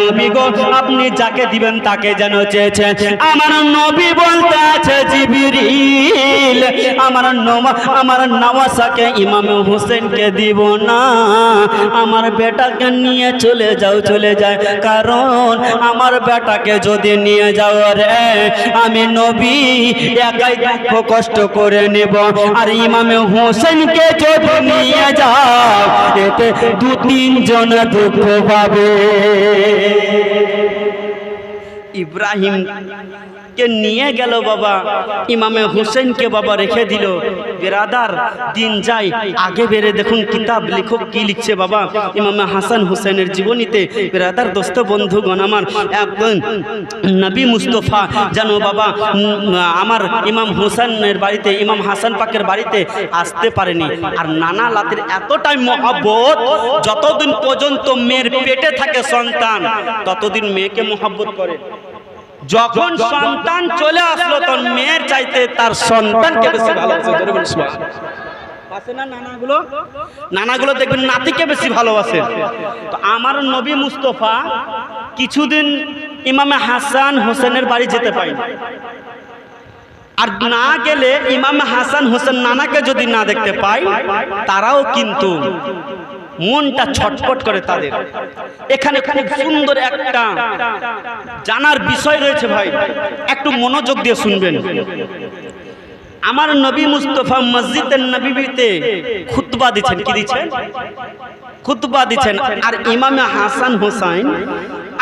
নবী গো আপনি যাকে দিবেন তাকে যেন চেয়েছেন। আমার নবী বলতে আছে জিবরিল আমার নওয়াসাকে ইমাম হোসেনকে দিব না, আমার বেটাকে নিয়ে চলে যাও, চলে যায়, কারণ আমার বেটাকে যদি নিয়ে যাও রে আমি নবী একাই দুঃখ কষ্ট করে নেব, আর ইমাম হোসেনকে যদি নিয়ে যাও এতে 2-3 জন দুঃখ পাবে। ইব্রাহিম কে নিয়ে গেল বাবা, ইমামে হোসেনকে বাবা রেখে দিল। বেরাদার দিন যায় আগে বেড়ে দেখুন কিতাব লেখক কি লিখছে বাবা ইমামে হাসান হোসেনের জীবনীতে। বেরাদার দোস্ত বন্ধুগণ আমার, একজন নবী মুস্তফা যেন বাবা আমার ইমাম হোসেনের বাড়িতে, ইমাম হাসান পাকের বাড়িতে আসতে পারেনি। আর নানা লাতের এতটাই মহব্বত, যতদিন পর্যন্ত মেয়ের পেটে থাকে সন্তান ততদিন মেয়েকে মহব্বত করে। যখন সন্তান চলে আসলো তখন মেয়ের চাইতে তার সন্তানকে বেশি ভালোবাসে। আছে না নানাগুলো দেখবেন নাতিকে বেশি ভালোবাসে। তো আমার নবী মুস্তফা কিছুদিন ইমামে হাসান হোসেনের বাড়ি যেতে পারেনি। আর না গেলে ইমাম হাসান হোসেন নানাকে যদি না দেখতে পায় তারাও কিন্তু মনটা ছটফট করে তাদের। এখানে খুব সুন্দর একটা জানার বিষয় রয়েছে ভাই, একটু মনোযোগ দিয়ে শুনবেন। আমার নবী মুস্তফা মসজিদের নববীতে খুতবা দিচ্ছেন, কি দিচ্ছেন? খুতবা দিচ্ছেন। আর ইমামে হাসান হোসেন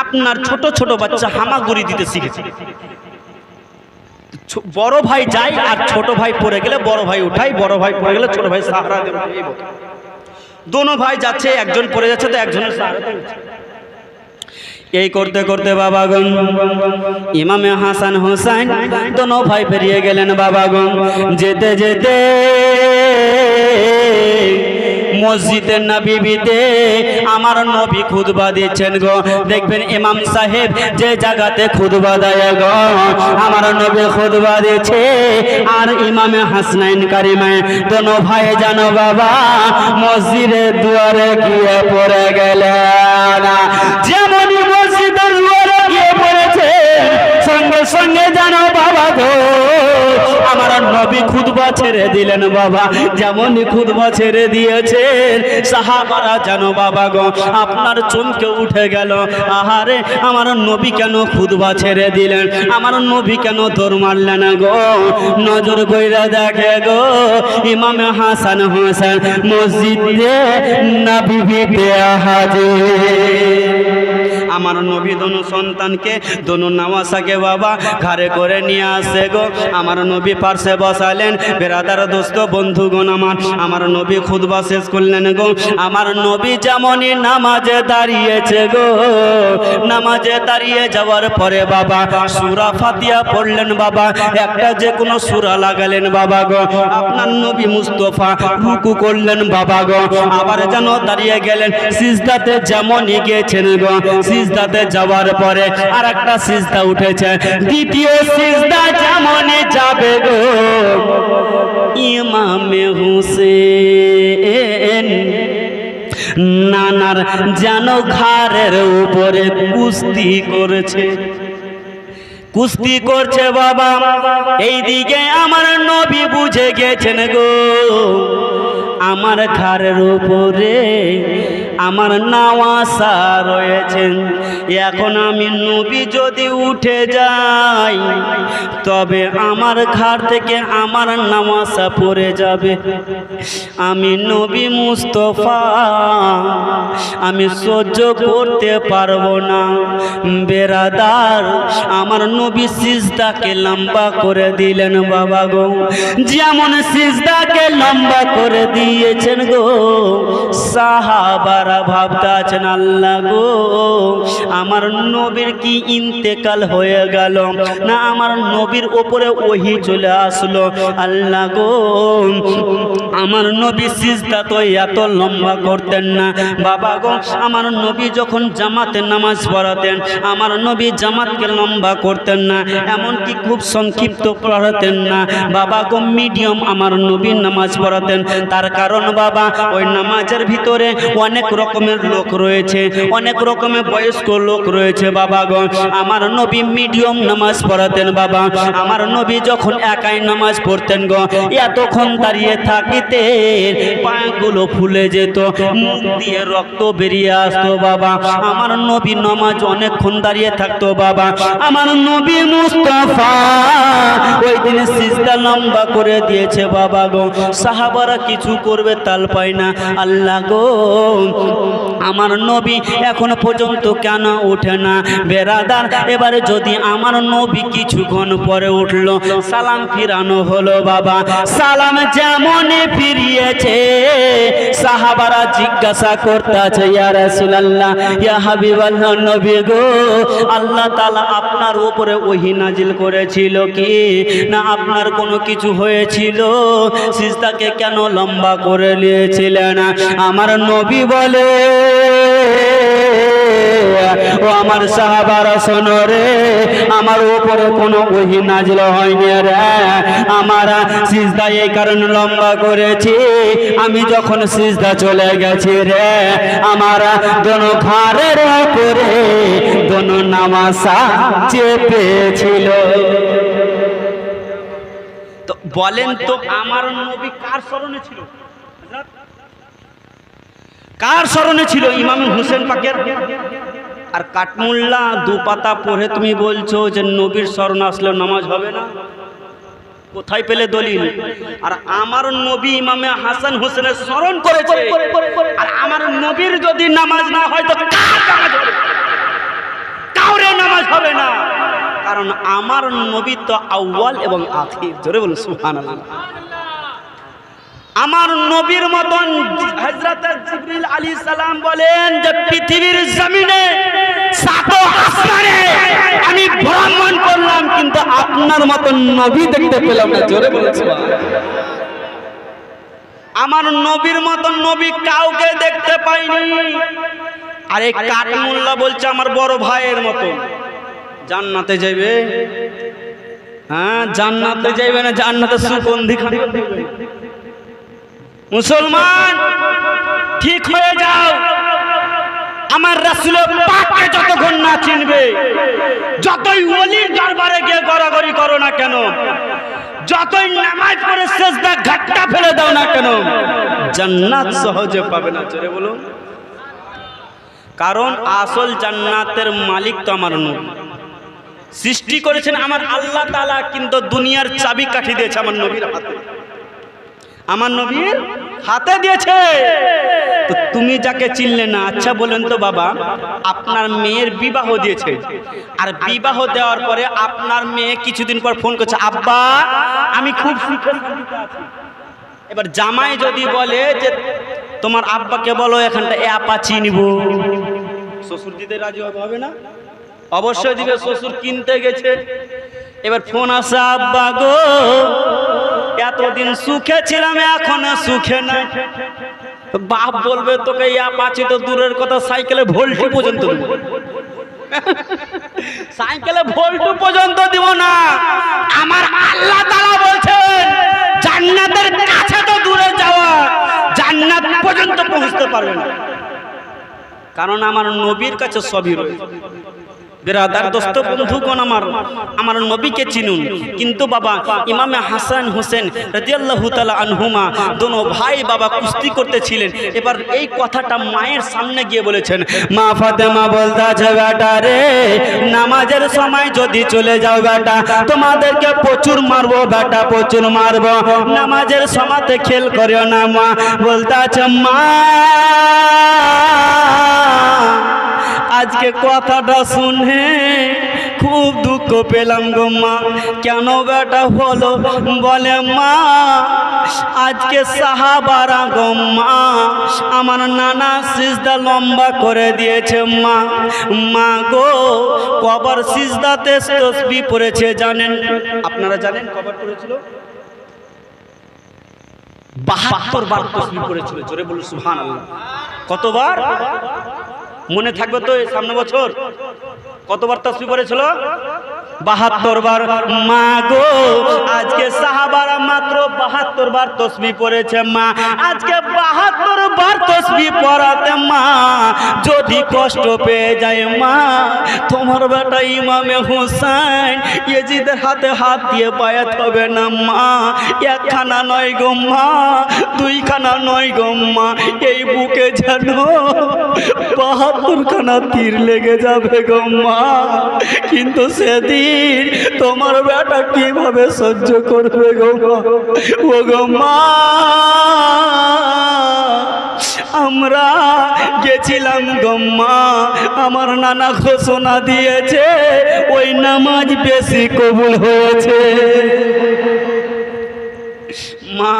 আপনার ছোট ছোট বাচ্চা হামাগুড়ি দিতে শিখেছে। বড় ভাই যায় আর ছোট ভাই পড়ে গেলে বড় ভাই উঠাই, বড় ভাই পড়ে গেলে ছোট ভাই সাহারা দেবে। দোনো ভাই যাচ্ছে, একজন পড়ে যাচ্ছে তো একজনের সাহারা দিচ্ছে। এই করতে করতে বাবাগণ ইমামে হাসান হোসেন দোনো ভাই বেরিয়ে গেলেন বাবাগণ। যেতে যেতে মসজিদের নববীতে আমার নবী খুতবা দিচ্ছেন গো। দেখবেন ইমাম সাহেব যে জায়গাতে খুতবা দেয় গো, আমার নবী খুতবা দিচ্ছে আর ইমামে হাসনাইন কারিমায় দোনো ভাই জানো বাবা মসজিদের দুয়ারে গিয়ে পড়ে গেলেন। যেমনই মসজিদের দুয়ারে গিয়ে পড়েছে সঙ্গে সঙ্গে জানো বাবা গো আমার নবী খুতবা ছেড়ে দিলেন বাবা। যেমনই খুতবা ছেড়ে দিয়েছেন সাহাবারা জানো বাবা গো আপনার চমকে উঠে গেল, আহারে আমার নবী কেন খুতবা ছেড়ে দিলেন, আমার নবী কেন দৌড় মারলেন গো। নজর কইরা দেখে গো ইমামে হাসান হোসেন মসজিদে নববীতে হাজির। আমার নবী দোনো সন্তানকে দোনো নওয়াসাকে বাবা ঘরে করে নিয়ে আসে গো। আমার নবী পার্শ্বে বসালেন। বেরাদার দোস্ত বন্ধুগণ আমার নবী খুতবা শেষ করলেন গো। আমার নবী যেমনই নামাজে দাঁড়িয়েছে গো, নামাজে দাঁড়িয়ে যাওয়ার পরে বাবা সূরা ফাতিহা পড়লেন বাবা, একটা যে কোনো সূরা লাগালেন বাবা গো। আপনার নবী মুস্তফা রুকু করলেন বাবা গো, আবার যেন দাঁড়িয়ে গেলেন। সিজদাতে যেমনই গিয়েছেন গো, সিজদাতে যাওয়ার পরে আর একটা সিজদা উঠেছে, দ্বিতীয় সিজদা যেমনই যাবে গো ইমামে হোসেন নানার যেন ঘাড়ের উপরে কুস্তি করেছে, কুস্তি করছে বাবা। এইদিকে আমার নবী বুঝে গেছেন গো আমার ঘাড়ের উপরে আমার নওয়াসা রয়েছেন। এখন আমি নবী যদি উঠে যাই তবে আমার ঘাড় থেকে আমার নওয়াসা পড়ে যাবে। আমি নবী মুস্তফা আমি সহ্য করতে পারবো না। বেরাদার আমার নবী সিজদাকে লম্বা করে দিলেন বাবা গো। যেমন সিজদাকে লম্বা করে দিয়েছেন গো সাহাবারা ভাবতে আছেন আল্লাহ গো আমার নবীর কি ইন্তেকাল হয়ে গেল না আমার নবীর উপরে ওহী চলে আসলো। আল্লাহ গো আমার নবী সিজদা তো এত লম্বা করতেন না বাবা গো। আমার নবী যখন জামাতে নামাজ পড়াতেন আমার নবী জামাতকে লম্বা করতেন না, এমনকি খুব সংক্ষিপ্ত পড়াতেন না বাবা গো। মিডিয়াম আমার নবী নামাজ পড়াতেন। তার কারণ বাবা ওই নামাজের ভিতরে অনেক রকমের লোক রয়েছে, অনেক রকমের বয়স্ক লোক রয়েছে বাবা গো। আমার নবী মিডিয়াম নামাজ পড়াতেন বাবা। আমার নবী যখন একাই নামাজ পড়তেন গো, এতক্ষণ দাঁড়িয়ে থাকিতে পাগুলো ফুলে যেত, মুখ দিয়ে রক্ত বেরিয়ে আসতো বাবা। আমার নবী নামাজ অনেকক্ষণ দাঁড়িয়ে থাকতো বাবা। আমার নবী মুস্তাফা ওই দিন সিজদা লম্বা করে দিয়েছে বাবা গো। সাহাবারা কিছু করবে তাল পায় না। আল্লাহ গো, আমার নবী এখনো পর্যন্ত কেন ওঠে না? বেরাদার, এবারে যদি আমার নবী কিছুক্ষণ পরে উঠলো, সালাম ফিরানো হলো বাবা। সালাম যেমন ফিরিয়েছে, সাহাবারা জিজ্ঞাসা করতেছে, ইয়া রাসূলুল্লাহ, ইয়া হাবিবাল্লাহ, নবী গো, আল্লাহ তাআলা আপনার উপরে ওহী নাজিল করেছিল কি না আপনার কোনো কিছু হয়েছিল? সিজদাকে কেন লম্বা করে নিয়েছিলেন? আমার নবী বলে, ও আমার সাহাবারা শোনো রে, আমার উপরে কোনো ওহী নাজিল হয়নি রে। আমার সিজদা এই কারণে লম্বা করেছি, আমি যখন সিজদা চলে গেছি রে, আমার দোনো ঘাড়ের উপরে দোনো নামাজা চেপেছিল। তো বলেন তো, আমার নবী কার স্মরণে ছিল? কার স্মরণে ছিল? ইমাম হোসেন পাকের। আর কাঠমুল্লা দু পাতা পড়ে তুমি বলছো যে নবীর স্মরণ আসলে নামাজ হবে না? কোথায় পেলে দলিল? আর আমার নবী ইমামে হাসান হোসেনের স্মরণ করেছে, আর আমার নবীর যদি নামাজ না হয় তো কার নামাজ হবে? কাউরে নামাজ হবে না, কারণ আমার নবী তো আউয়াল এবং আখির। জোরে বলুন সুবহানাল্লাহ। আমার নবীর মতন হযরত জিবরিল আলাইহিস সালাম বলেন যে পৃথিবীর জমিনে সাত আসমানে আমি ভ্রমণ করলাম, কিন্তু আপনার মতন নবী দেখতে পেলাম না। জোরে বলুন সুবহানাল্লাহ। আমার নবীর মতন নবী কাউকে দেখতে পাইনি। আরে কাঠমুল্লা বলছে আমার বড় ভাইয়ের মতো জান্নাতে যাইবে। হ্যাঁ, জান্নাতে যাইবে না, জান্নাতে সুগন্ধি খাবে। মুসলমান ঠিক হয়ে যাও। আমার রাসূলের পাককে যতক্ষণ না চিনবে, যতই ওলির দরবারে গিয়ে গড়াগড়ি করো না কেন, যতই নামাজ পড়ে সিজদা ঘাটটা ফেলে দাও না কেন, জান্নাত সহজে পাবে না। জোরে বলো। কারণ আসল জান্নাতের মালিক তো আমার নবী। সৃষ্টি করেছেন আমার আল্লাহ তাআলা, কিন্তু দুনিয়ার চাবি কাঠি দিয়েছে আমার নবীর হাতে। আমার নবীর হাতে দিয়েছে। তো তুমি যাকে চিনলে না, আচ্ছা বলেন তো বাবা, আপনার মেয়ের বিবাহ দিয়েছে, আর বিবাহ দেওয়ার পরে আপনার মেয়ে কিছুদিন পর ফোন করছে, আব্বা আমি খুব সুখে শান্তিতে আছি। এবার জামাই যদি বলে যে তোমার আব্বাকে বলো এখানটা অ্যাপাচি নিব, শ্বশুর দিতে রাজি হবে না? অবশ্যই দিবে। শ্বশুর কিনতে গেছে, এবার ফোন আসে, আব্বা গো এতদিন সুখে ছিলাম এখনো সুখে নাই। বাপ বলবে তোকে অ্যাপাচি তো দূরের কথা, সাইকেলে ভোল্টু পর্যন্ত দিব। সাইকেলে ভোল্টু পর্যন্ত দিব না। আমার আল্লাহ তাআলা বলছেন জান্নাতের কাছে তো দূরে যাওয়া, জান্নাত পর্যন্ত পৌঁছতে পারবে না, কারণ আমার নবীর কাছে সবই রয়েছে। বেরাদার দোস্ত বন্ধুগণ, আমার নবীকে চিনুন। কিন্তু বাবা ইমামে হাসান হোসেন রাদিয়াল্লাহু তাআলা আনহুমা দোনো ভাই বাবা কুস্তি করতেছিলেন। এবার এই কথাটা মায়ের সামনে গিয়ে বলেছেন, মা ফাতেমা বলতাছে, বেটা রে নামাজের সময় যদি চলে যাও বেটা, তোমাদেরকে প্রচুর মারবো বেটা, প্রচুর মারবো। নামাজের সময়তে খেল করিও না। মা বলতাছে, মা আজকে কথাটা শুনে খুব দুঃখ পেলাম গো মা। কেন বেটা বলো? বলে মা আজকে সাহাবারা গো মা আমার নানা সিজদা লম্বা করে দিয়েছে মা। মা গো কবর সিজদাতে তসবিহ পড়েছে জানেন? আপনারা জানেন কবর পড়েছিল 72 বার তসবিহ পড়েছিল। জোরে বলুন সুবহানাল্লাহ। কতবার মনে থাকবে তো সামনে বছর? কতবার তাসবিহ পড়েছিল? 72 বার। মা গো, আজকে সাহাবারা মাত্র 72 বার তসবিহ পড়েছে মা, আজকে 72 বার তসবিহ পড়াতে মা যদি কষ্ট পেয়ে যায় মা, তোমার বেটা ইমামে হুসাইন ইয়াজিদের হাতে হাত দিয়ে বায়াত হবে না মা। একখানা নয় গো মা, দুইখানা নয় গো মা, এই বুকে যেন 72 খানা তীর লেগে যাবে গো মা। কিন্তু সেদিন তোমার বেটা কিভাবে সহ্য করবে গো মা? ও গো মা, আমরা গেছিলাম গো মা, আমার নানা ঘোষণা দিয়েছে ওই নামাজ বেশি কবুল হয়েছে। মা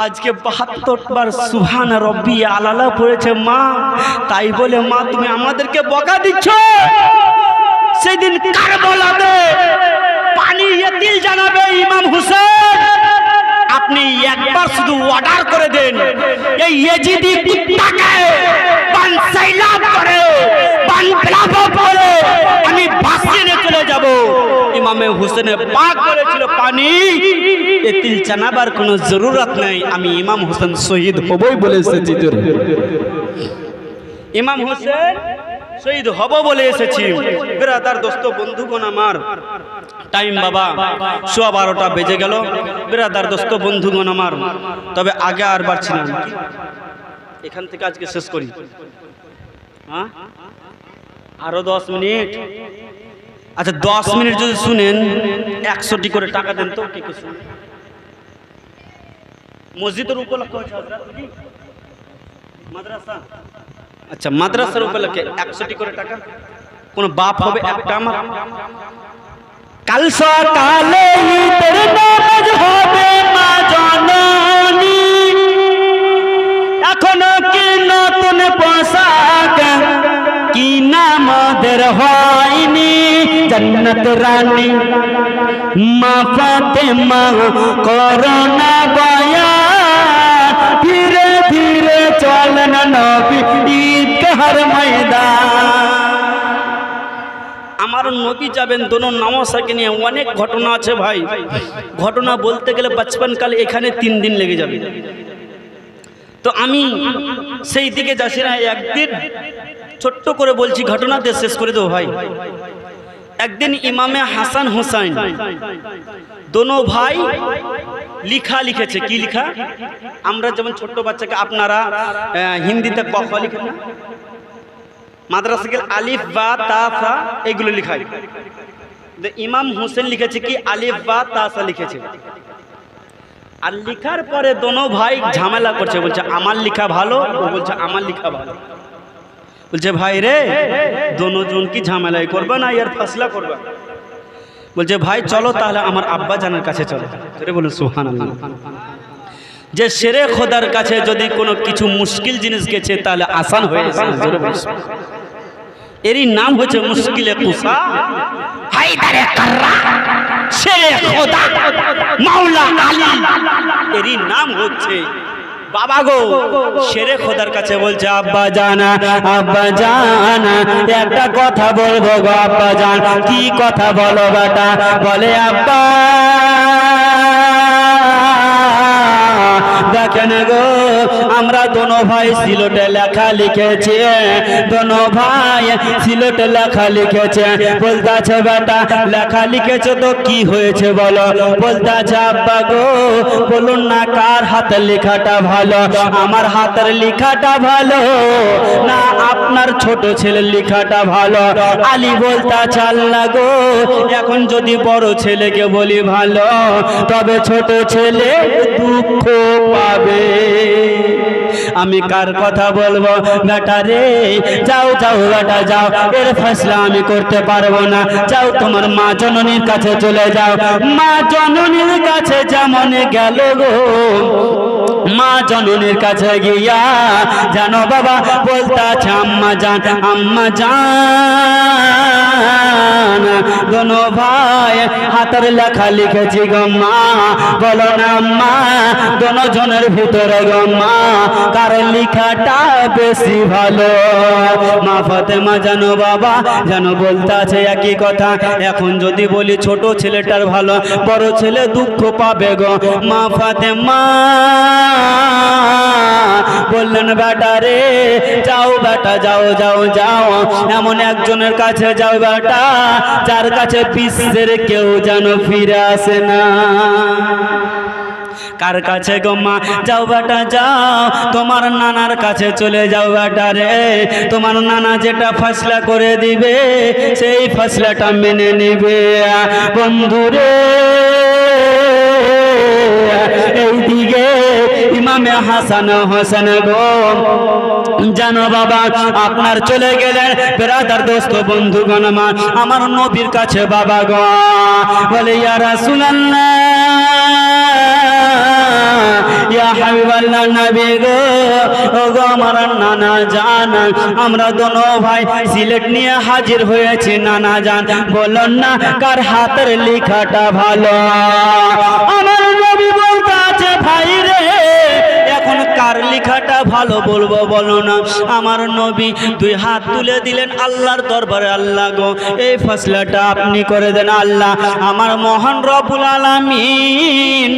আজকে 72 বার সুবহান রব্বি আলালা পড়েছে মা, তাই বলে মা তুমি আমাদেরকে বকা দিচ্ছ? সেদিন কারবালাতে পানি ইতিল জানাবে ইমাম হুসেন, আপনি একবার শুধু অর্ডার করে দেন এই ইয়েজিদি কুত্তাকে বানসাইলা করে বানপ্লাবো করে আমি ভাসিয়ে চলে যাব। ইমামে হুসেনের পাক বলেছিল পানি ইতিল জানাবার কোনো জরুরত নাই, আমি ইমাম হোসেন শহীদ হবই বলে এসেছি। ইমাম হোসেন শহীদ হব বলে এসেছি। ব্রাদার দোস্ত বন্ধুগণ আমার, টাইম বাবা 12:15 বেজে গেল। ব্রাদার দোস্ত বন্ধুগণ আমার, তবে আগে আর বাড়ছি না, এখান থেকে আজকে শেষ করি। হ্যাঁ আরো 10 মিনিট। আচ্ছা 10 মিনিট যদি শুনেন 100টি করে টাকা দেন তো। কে কে শুনেন? মসজিদের উপলক্ষে হচ্ছে মাদ্রাসা, আচ্ছা মাদ্রাসার উপলক্ষে 100টি করে টাকা। কোন বাপ হবে একটা আমার? কাল সকালে ঈদের নামাজ হবে মা জননী, এখনো কি নতুন পোশাক কি নামাদের হয়নি, জান্নাত রানী মা ফাতেমা করোনা বয়ান, ধীরে ধীরে চলেন নবী ঈদগাহর ময়দান। আমার নবী যাবেন দোনো নামাজকে নিয়ে, অনেক ঘটনা আছে ভাই। ঘটনা বলতে গেলে বচপন কাল এখানে 3 দিন লেগে যাবে, তো আমি সেই দিকে যাচ্ছি না। একদিন ছোট্ট করে বলছি, ঘটনা দিয়ে শেষ করে দেবো ভাই। একদিন ইমামে হাসান হুসাইন দোনো ভাই লিখা লিখেছে। কি লিখা? আমরা যেমন ছোট্ট বাচ্চাকে আপনারা হিন্দিতে ক খ লিখেন না, মাদ্রাসা গেলে আলিফ বা তা সা এগুলো লিখায়। ইমাম হুসেন লিখেছে কি আলিফ বা তা সা লিখেছে। আর লিখার পরে দোনো ভাই ঝামেলা করছে, বলছে আমার লিখা ভালো, ও বলছে আমার লিখা ভালো। বলছে ভাই রে, দোনো জন কি ঝামেলাই করবা না ইয়ার ফাসলা করবা? বলছে ভাই চলো তাহলে আমার আব্বা জানের কাছে চলো। বলুন সুবহানাল্লাহ। যে শেরে খোদার কাছে যদি কোনো কিছু মুশকিল জিনিস গেছে তাহলে আসান হয়ে যাবে। এরই নাম হচ্ছে মুশকিলে কুসা, হায়দারে কাররা, শেরে খোদা, মাওলা আলী, এরই নাম হচ্ছে। বাবা গো শেরে খোদার কাছে বলছে আব্বা জানা, আব্বা জানা একটা কথা বলবো গো আব্বা জান। কি কথা বলো বেটা? বলে আব্বা দেখেন গো, আমরা দোনো ভাই সিলেটে লেখা লিখেছি, দোনো ভাই সিলেটে লেখা লিখেছে। বলতেছে বেটা লেখা লিখেছে তো কি হয়েছে বলো? বলতেছে আব্বা গো বলুন না কার হাতের লেখাটা ভালো, আমার হাতের লেখাটা ভালো না আপনার ছোট ছেলের লেখাটা ভালো? আলী বলতেছে আল্লাহ গো, এখন যদি বড় ছেলেকে বলি ভালো, তবে ছোট ছেলে দুঃখ পাবে। আমি কার কথা বলবো বেটা রে? যাও যাও বেটা যাও, এর ফয়সালা আমি করতে পারবো না। যাও তোমার মা জননীর কাছে চলে যাও। মা জননীর কাছে যেমন গেল গো, মা জননীর কাছে গিয়া জানো বাবা বলতেছে আম্মা জান, আম্মা জান। দোনো ভাই হাত হাতের লেখা লিখেছি গো মা, বলো না মা দুজনের ভিতরে গো মা কার লেখাটা বেশি ভালো? মা ফাতেমা জানো বাবা জানো বলতে আছে একই কথা। এখন যদি বলি ছোট ছেলেটার ভালো, বড় ছেলে দুঃখ পাবে গো। মা ফাতেমা বললেন বেটা রে যাও বেটা যাও যাও যাও, এমন একজনের কাছে যাও বেটা যার কাছে বিশ্বের কেউ যেন ফিরে আসে না। কার কাছে গো মা? যাও বেটা যাও তোমার নানার কাছে চলে যাও বেটা রে, তোমার নানা যেটা ফয়সালা করে দিবে সেই ফয়সালাটা মেনে নিবে। বন্ধুরে এইদিকে ইমামে হাসান হোসেন গো জানো বাবা আপনার চলে গেলেন ব্রাদার দোস্ত বন্ধুগণ আমার নবীর কাছে বাবা গো, বলে ইয়া রাসূলুল্লাহ ইয়া হাবিবাল্লাহ নবী গো, ও গো আমার নানা জান আমরা দোনো ভাই সিলেট নিয়ে হাজির হয়েছি। নানা জান বলুন না কার হাতের লেখাটা ভালো? আমার নবী বলতে আছে ভাই রে এখন কার লেখাটা ভালো বলবো বলো না? আমার নবী দুই হাত তুলে দিলেন আল্লাহর দরবারে, আল্লাহ গো এই ফয়সালাটা আপনি করে দেন আল্লাহ। আমার মহান রব্বুল আলামিন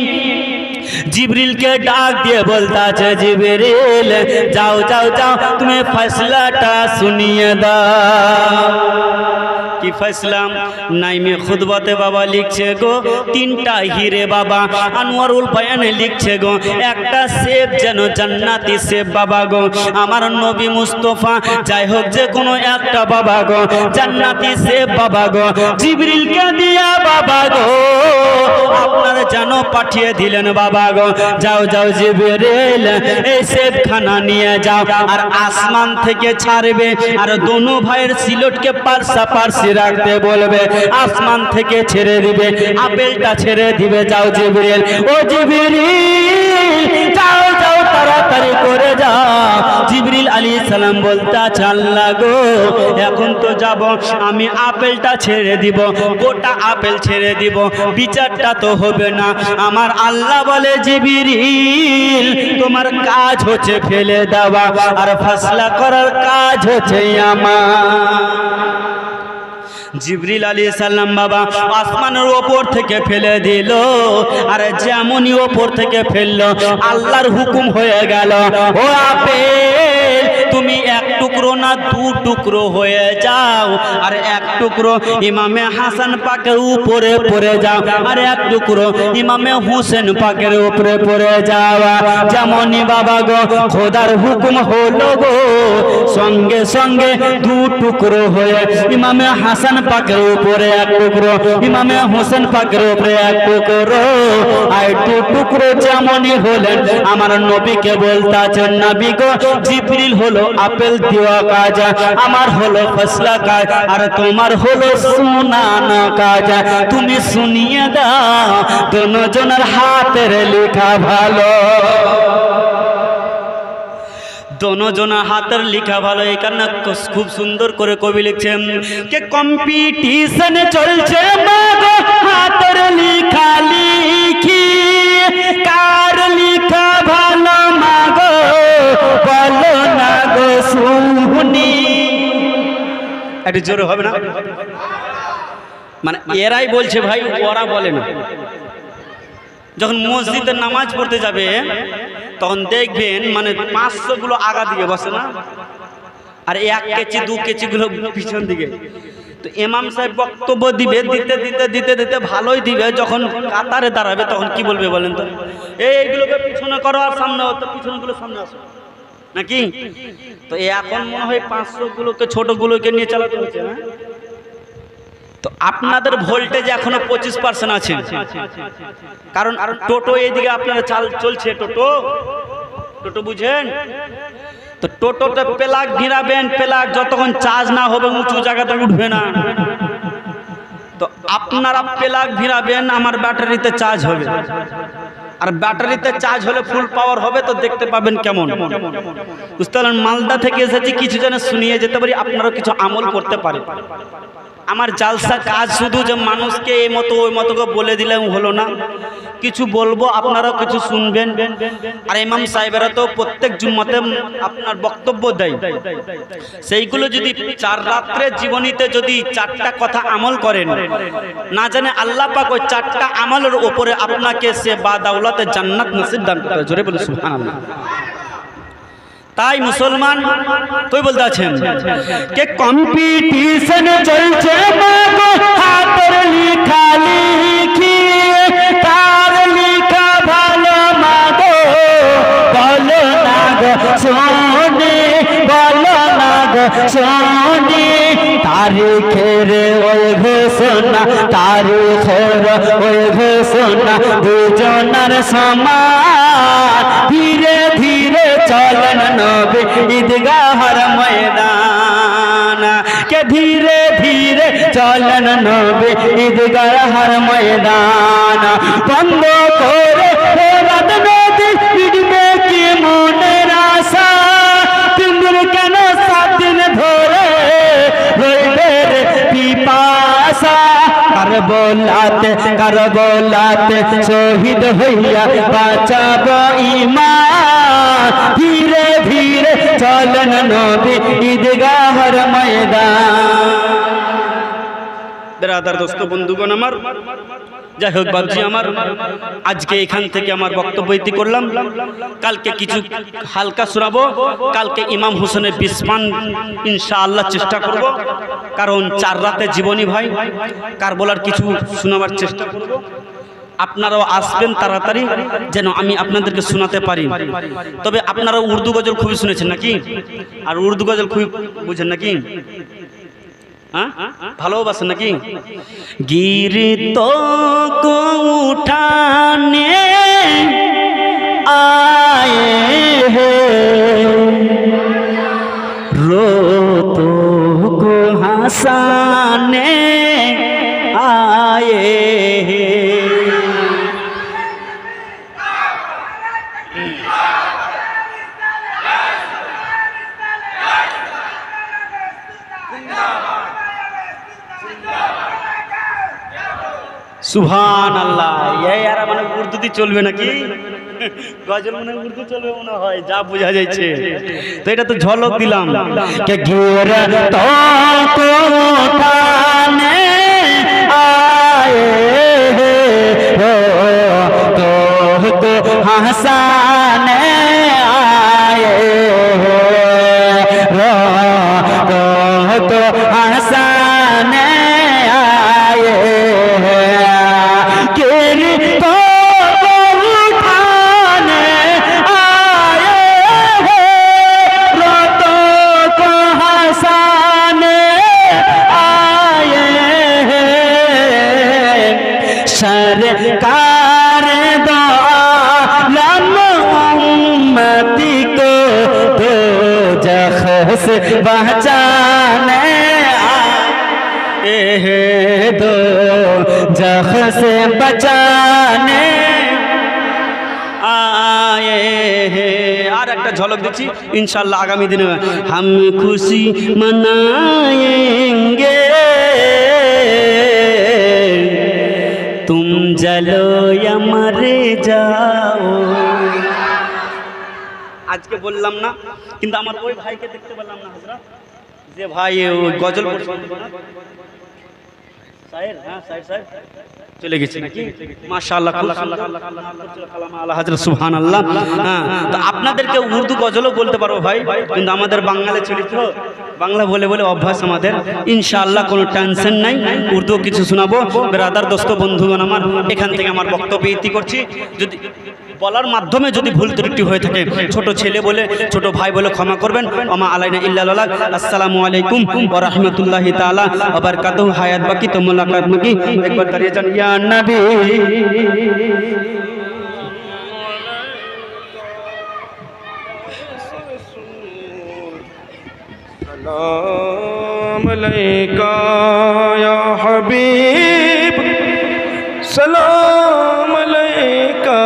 জিবরিলকে ডাক দিয়ে বলতে আছে জিবরিল যাও যাও যাও তুমি ফয়সালাটা শুনিয়ে দাও। কি ফয়সালা? নাইমে খুতবাতে বাবা লিখছে গো তিনটা হিরে বাবা, আনোয়ারুল বায়ানে লিখছে গো একটা সেব যেন জান্নাতি সেব বাবা গো। আমার নবী মুস্তাফা যাই হোক যে কোনো একটা বাবা গো জান্নাতি সেব বাবা গো জিবরিলকে দিয়া বাবা গো আপনার যেন পাঠিয়ে দিলেন বাবা গো। যাও যাও জিবরিল এই সেবখানা নিয়ে যাও আর আসমান থেকে ছাড়বে আর দোনো ভাইয়ের সিলটকে পাশাপাশি রাখতে বলবে, আসমান থেকে ছেড়ে দিবে আপেলটা ছেড়ে দিবে। যাও জিবরিল, ও জিবরিল যাও যাও তাড়াতাড়ি করে যাও। জিবরিল আলাইহিস সালাম বলতে আছে আল্লাহ গো এখন তো যাব আমি আপেলটা ছেড়ে দিব, গোটা আপেল ছেড়ে দিব, বিচারটা তো হবে না। আমার আল্লাহ বলে জিবরিল তোমার কাজ হচ্ছে ফেলে দেওয়া আর ফয়সালা করার কাজ হচ্ছে আমার। জিবরিল আলাইহিস সালাম বাবা আসমানের উপর থেকে ফেলে দিল আর যেমনই উপর থেকে ফেললো আল্লাহর হুকুম হয়ে গেল, ও আপেল তুমি এক টুকরো না দু টুকরো হয়ে যাও আর এক টুকরো ইমামে হাসান পাকের উপরে পড়ে যাও আর এক টুকরো ইমামে হোসেন পাকের উপরে পড়ে যাও। যেমনই বাবা গো খোদার হুকুম হলো গো সঙ্গে সঙ্গে দু টুকরো হয়ে ইমামে হাসান পাকের উপরে এক টুকরো ইমামে হোসেন পাকের উপরে এক টুকরো আর দু টুকরো যেমনই হলেন আমার নবীকে বলতে আছেন নবী গো জিবরিল হলো আপেল দেওয়া কাজ, আমার হলো ফয়সালা কাজ আর তোমার হলো শোনানো কাজ। তুমি শুনিয়ে দাও দুজনের হাতের লেখা ভালো। দুজনের হাতের লেখা ভালো এই কারণে খুব সুন্দর করে কবি লিখছেন কে কম্পিটিশন চলছে মাগো হাতের লেখা লিখি, কার লেখা ভালো মাগো বলো না গো শুনি। একটু জোরে হবে না? মানে এরাই বলছে ভাই ওরা বলে না। যখন মসজিদে নামাজ পড়তে যাবে তখন দেখবেন মানে 500 গুলো আগা দিকে বসে না আর 1 কেজি 2 কেজি গুলো পিছন দিকে। তো ইমাম সাহেব বক্তব্য দিবে দিতে দিতে দিতে দিতে ভালোই দিবে, যখন কাতারে দাঁড়াবে তখন কি বলবে বলেন তো? এইগুলোকে পিছনে করো আর সামনে তো পিছনগুলো সামনে আসো নাকি? তো এখন মনে হয় 500 গুলোকে ছোটগুলোকে নিয়ে চালাতে হচ্ছে। তো আপনাদের ভোল্টেজ এখনো 25% আছে, কারণ টোটো এইদিকে আপনারা চলছে। টোটো বুঝেন তো? টোটোতে প্লাগ ঘিরাবেন, প্লাগ যতক্ষণ চার্জ না হবে উঁচু জায়গাতে উঠবে না। তো আপনারা প্লাগ ঘিরাবেন আমার ব্যাটারিতে চার্জ হবে। আর ব্যাটারিতে চার্জ হলে ফুল পাওয়ার হবে তো দেখতে পাবেন কেমন। বুঝতে পারলেন? মালদা থেকে এসেছি, কিছু যেন শুনিয়ে যেতে পারি, আপনারাও কিছু আমল করতে পারে। আমার জালসা কাজ শুধু যে মানুষকে এই মতো ওই মতো বলে দিলেও হলো না, কিছু বলবো, আপনারাও কিছু শুনবেন। আর ইমাম সাহেবেরা তো প্রত্যেক জুম্মাতে আপনার বক্তব্য দেয়, সেইগুলো যদি 4 রাত্রে জীবনীতে যদি 4টা কথা আমল করেন, না জানে আল্লাহ পাক ওই 4টা আমলের উপরে আপনাকে সে বাদাউলাতে জান্নাত নসিব দান করতে। জোরে বলে সুবহানাল্লাহ। তাই মুসলমান কই বলতে আছেন কে কম্পিটিশন চলছে মাগো হাতের লেখা লিখি, তার লেখা ভালো মাগো বলো না গো শোনে, বলো না গো শোনে, তারিখের ওই ঘোষণা, তারিখের ওই ঘোষণা দুজনের সমান, ধীরে ধীরে চলেন নবী ঈদগাহর ময়দান, কে ধীরে ধীরে চলেন নবী ঈদগাহর ময়দান। বন্ধ করে রাত নদী মিটবে কি মনের আশা, 3 দিন কেন 7 দিন ধরে রইবে রে পিপাসা, কারবালাতে শহীদ হইয়া বাঁচাব ঈমান, ধীরে ধীরে চলেন নবী ঈদগাহর ময়দান। বিরাদার দোস্ত বন্ধুগণ আমার, যাই হোক বাবজি আমার, আজকে এখান থেকে আমার বক্তব্য ইতি করলাম। কালকে কিছু হালকা শোনাবো, কালকে ইমাম হোসেনের বিস্মান ইনশাআল্লাহ চেষ্টা করব, কারণ 4 রাতে জীবনী ভাই কারবালার কিছু শোনাবার চেষ্টা করব। আপনারাও আসবেন তাড়াতাড়ি যেন আমি আপনাদেরকে শোনাতে পারি। তবে আপনারা উর্দু গজল খুবই শুনেছেন নাকি? আর উর্দু গজল খুবই বুঝেন নাকি? ভালোবাসেন নাকি? গিরি তো কো উঠানে আয়ে হে, রো তো কো হাসানে আয়ে হে। সুবহানাল্লাহ। এই আর মানে উর্দু দিয়ে চলবে নাকি? গজল মনে উর্দু চলবে মনে হয়, যা বোঝা যাচ্ছে। তো এটা তো ঝলক দিলাম। কে গির তো কোঠানে আয়ে হে, তো হাসানে আয়ে হে, তো হাসানে আয়ে হে, গির তো উঠানে আয়ে হে, তো হাসানে আয়ে হে, सरकार दो आलम उम्मती को दोज़ख से बचाने आए हैं, दोज़ख से बचाने आए हैं। আর একটা ঝলক দিচ্ছি ইনশাআল্লাহ আগামী দিনে हम खुशी मनाएंगे, तुम जलो या मरे যাও। আজকে বললাম না, কিন্তু আমার ওই ভাইকে দেখতে পেলাম না হযরত, যে ভাই ওই গজল পড়ছে শায়ের। হ্যাঁ শায়ের চলে গেছে নাকি? মাশাআল্লাহ, আল্লাহ হযরত সুবহানাল্লাহ। হ্যাঁ, তো আপনাদেরকে উর্দু গজলও বলতে পারবো ভাই, কিন্তু আমাদের বাঙালি ছেলে তো, বাংলা বলে বলে অভ্যাস আমাদের। ইনশাআল্লাহ কোনো টেনশন নাই, উর্দু কিছু শোনাবো। ব্রাদার দোস্ত বন্ধুগণ আমার, এখান থেকে আমার বক্তব্য ইতি করছি। যদি বলার মাধ্যমে যদি ভুল ত্রুটি হয়ে থাকে, ছোট ছেলে বলে, ছোট ভাই বলে ক্ষমা করবেন। ওমা আলাইনা ইল্লাল বালাগ। আসসালামু আলাইকুম ওয়া রাহমাতুল্লাহি তাআলা ওয়া বারাকাতুহু। হায়াত বাকি তো মুলাকাত বাকি। একবার দাঁড়িয়ে যান। ইয়া নবী सलाम अलैका या हबीब, सलाम अलैका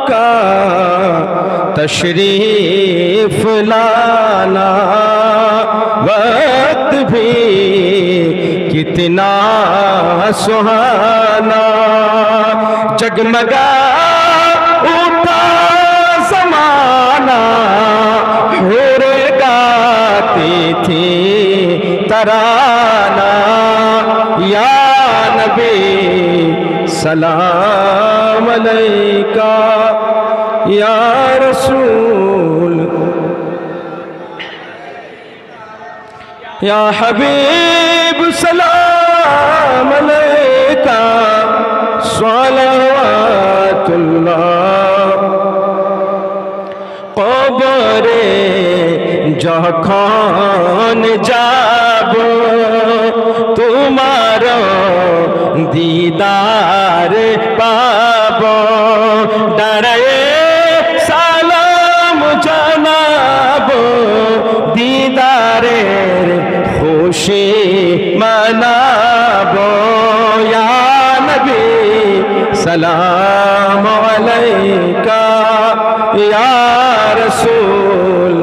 का तशरीफ लाना, वक्त भी कितना सुहाना। जगमगा उठा ज़माना, होरे गाती थी तराना। या नबी सलाम अलैका, या रसूल, या हबीब सलाम अलैका, सलावतुल्लाह। কবরে যখন যাব তোমার দিদার পাব, দাঁড়ায়ে সালাম জানাব, দিদারের খুশি মানাব। ইয়া নবী সালাম আলাইকা, ইয়া रसूल,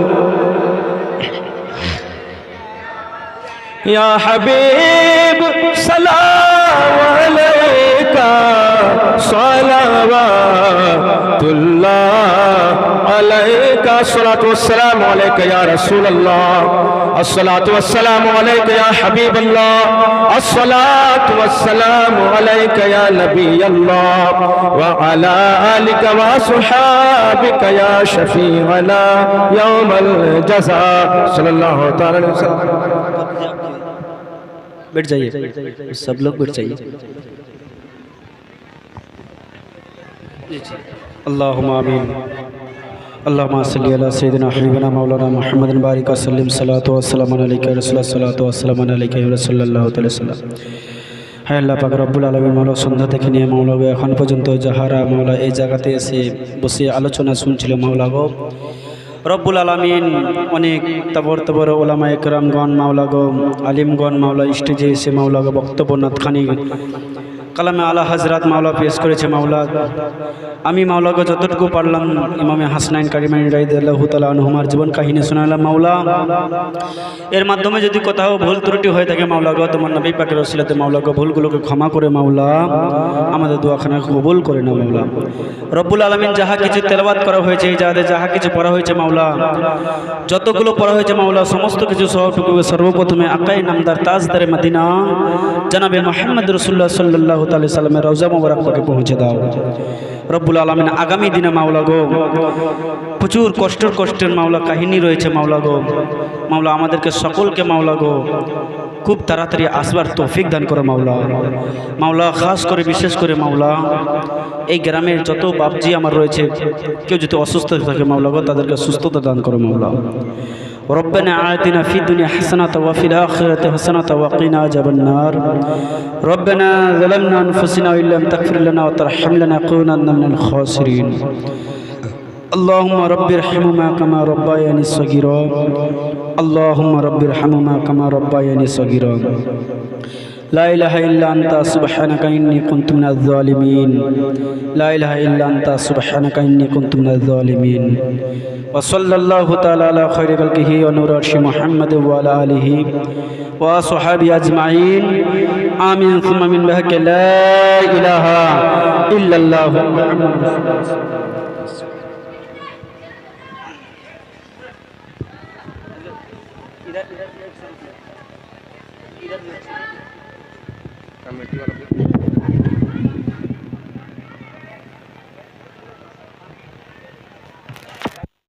या हबीब सलाम अलैका, सलावतुल्लाह अलैका। अस्सलातु वस्सलामु अलैका या रसूल अल्लाह, अस्सलातु वस्सलामु अलैका या हबीब अल्लाह, अस्सलातु वस्सलामु अलैका या नबी अल्लाह, व अला आलिका व सुहाबिका या शफीअना यौमल जज़ा सल्लल्लाहु तआला अलैहि वसल्लम। बैठ जाइए, सब लोग बैठ जाइए। अल्लाहुम्मा आमीन। अल्लाहुम्मा सल्ली अला सय्यिदिना हबीबिना मौलाना मुहम्मदिन बारिक वसल्लिम। सलातु वस्सलामु अलैका या रसूलुल्लाह, सलातु वस्सलामु अलैका या রাসূলুল্লাহ সাল্লাল্লাহু আলাইহি ওয়াসাল্লাম। হ্যাঁ আল্লাহ পাক রব্বুল আলামিন মাওলা, সন্ধ্যা থেকে নিয়ে মাওলা গো এখন পর্যন্ত যাহারা মাওলা এই জায়গাতে এসে বসে আলোচনা শুনছিল মাওলা গো রব্বুল আলামিন, অনেক তবর ওলামা একরামগণ মাওলা গো, আলিমগণ মাওলা স্টেজে এসে মাওলা গো বক্তব্য নাতখানি কালামে আলা হযরত মাওলা পেশ করেছে মাওলা। আমি মাওলা গো যতটুকু পারলাম ইমামে হাসনাইন কারিমাইন রাদিয়াল্লাহু তাআলা আনহুমার জীবন কাহিনী শোনালাম মাওলা। এর মাধ্যমে যদি কোথাও ভুল ত্রুটি হয়ে থাকে মাওলা গো, তোমার নবী পাকের ওসিলাতে মাওলা গো ভুলগুলোকে ক্ষমা করে মাওলা আমাদের দোয়াখানা কবুল করে নাও মাওলা। রব্বুল আলামিন যাহা কিছু তেলাওয়াত করা হয়েছে, এই যাদের যাহা কিছু পড়া হয়েছে মাওলা, যতগুলো পড়া হয়েছে মাওলা, সমস্ত কিছু সবটুকু সর্বপ্রথমে আকাই নামদার তাজদারে মদিনা জনাবে মুহাম্মদ রাসূলুল্লাহ সাল্লাল্লাহু তাআলা সাল্লামের রওজা মোবারক পাকে পৌঁছে দাও রব্বুল আলামিন। আগামী দিনে মাওলা গো প্রচুর কষ্টের মাওলা কাহিনী রয়েছে মাওলা গো, মাওলা আমাদেরকে সকলকে মাওলা গো খুব তাড়াতাড়ি আসবার তৌফিক দান করো মাওলা। মাওলা খাস করে বিশেষ করে মাওলা এই গ্রামের যত বাপজি আমার রয়েছে, কেউ যদি অসুস্থ থাকে মাওলা গো তাদেরকে সুস্থতা দান করো মাওলা। ربنا آتنا في الدنيا حسنة وفي الآخرة حسنة وقنا عذاب النار. ربنا ظلمنا أنفسنا وإن لم تغفر لنا وترحمنا لنكونن من الخاسرين. اللهم رب ارحمهما كما ربياني صغيرا. اللهم رب ارحمهما كما ربياني صغيرا. لا إله إلا أنت سبحانك إني كنت من الظالمين. لا إله إلا أنت سبحانك إني كنت من الظالمين. وصلى الله تعالى على خير خلقه ونور عرش محمد وعلى آله وصحبه أجمعين. آمين ثم من بهك لا إله إلا الله. कमेटी वाला